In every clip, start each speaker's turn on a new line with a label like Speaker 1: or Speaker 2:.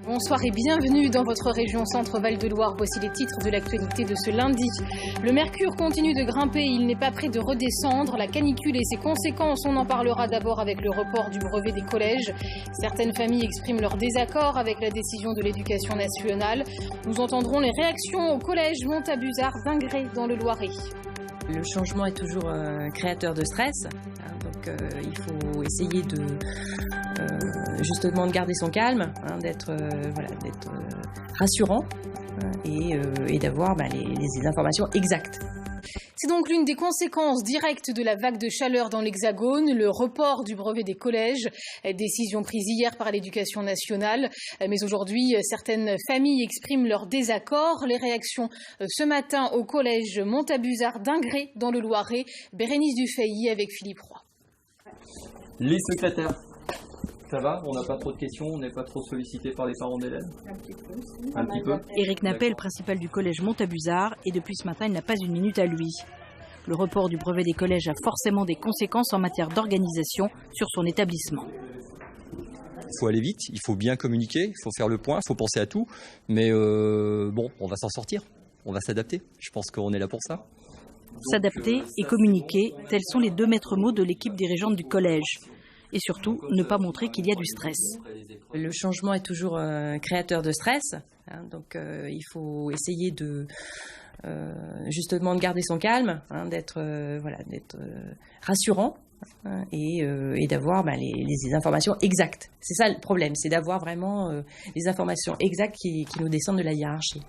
Speaker 1: Bonsoir et bienvenue dans votre région Centre-Val de Loire. Voici les titres de l'actualité de ce lundi. Le mercure continue de grimper, il n'est pas prêt de redescendre. La canicule et ses conséquences, on en parlera d'abord avec le report du brevet des collèges. Certaines familles expriment leur désaccord avec la décision de l'Éducation nationale. Nous entendrons les réactions au collège Montabuzard d'Ingré dans le Loiret.
Speaker 2: Le changement est toujours créateur de stress, donc il faut essayer de justement de garder son calme, d'être rassurant et d'avoir les informations exactes.
Speaker 1: C'est donc l'une des conséquences directes de la vague de chaleur dans l'Hexagone, le report du brevet des collèges, décision prise hier par l'Éducation nationale. Mais aujourd'hui, certaines familles expriment leur désaccord. Les réactions ce matin au collège Montabuzard d'Ingré dans le Loiret. Bérénice Dufay avec Philippe Roy.
Speaker 3: Les secrétaires. Ça va, on n'a pas trop de questions, on n'est pas trop sollicité par les parents d'élèves. Un petit peu.
Speaker 4: Éric Nappel, principal du collège Montabuzard, et depuis ce matin, il n'a pas une minute à lui. Le report du brevet des collèges a forcément des conséquences en matière d'organisation sur son établissement.
Speaker 5: Il faut aller vite, il faut bien communiquer, il faut faire le point, il faut penser à tout. Mais on va s'en sortir, on va s'adapter. Je pense qu'on est là pour ça.
Speaker 4: S'adapter et communiquer, tels sont les deux maîtres mots de l'équipe dirigeante du collège. Et surtout, ne pas montrer qu'il y a du stress.
Speaker 2: Le changement est toujours créateur de stress, donc il faut essayer de justement de garder son calme, d'être rassurant et d'avoir les informations exactes. C'est ça le problème, c'est d'avoir vraiment les informations exactes qui nous descendent de la hiérarchie.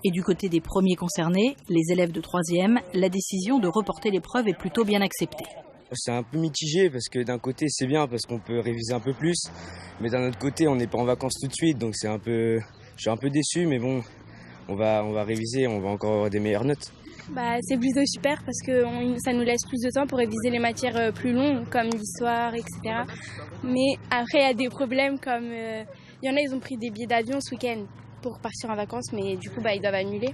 Speaker 4: Et du côté des premiers concernés, les élèves de 3e, la décision de reporter l'épreuve est plutôt bien acceptée.
Speaker 6: C'est un peu mitigé parce que d'un côté c'est bien parce qu'on peut réviser un peu plus, mais d'un autre côté on n'est pas en vacances tout de suite, donc je suis un peu déçu, mais bon, on va réviser, on va encore avoir des meilleures notes.
Speaker 7: C'est plutôt super parce que ça nous laisse plus de temps pour réviser les matières plus longues comme l'histoire, etc. Mais après il y a des problèmes comme, il y en a ils ont pris des billets d'avion ce week-end pour partir en vacances, mais du coup ils doivent annuler.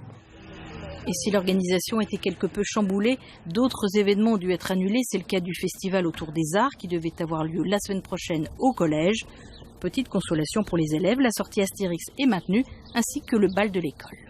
Speaker 4: Et si l'organisation était quelque peu chamboulée, d'autres événements ont dû être annulés. C'est le cas du festival autour des arts qui devait avoir lieu la semaine prochaine au collège. Petite consolation pour les élèves, la sortie Astérix est maintenue, ainsi que le bal de l'école.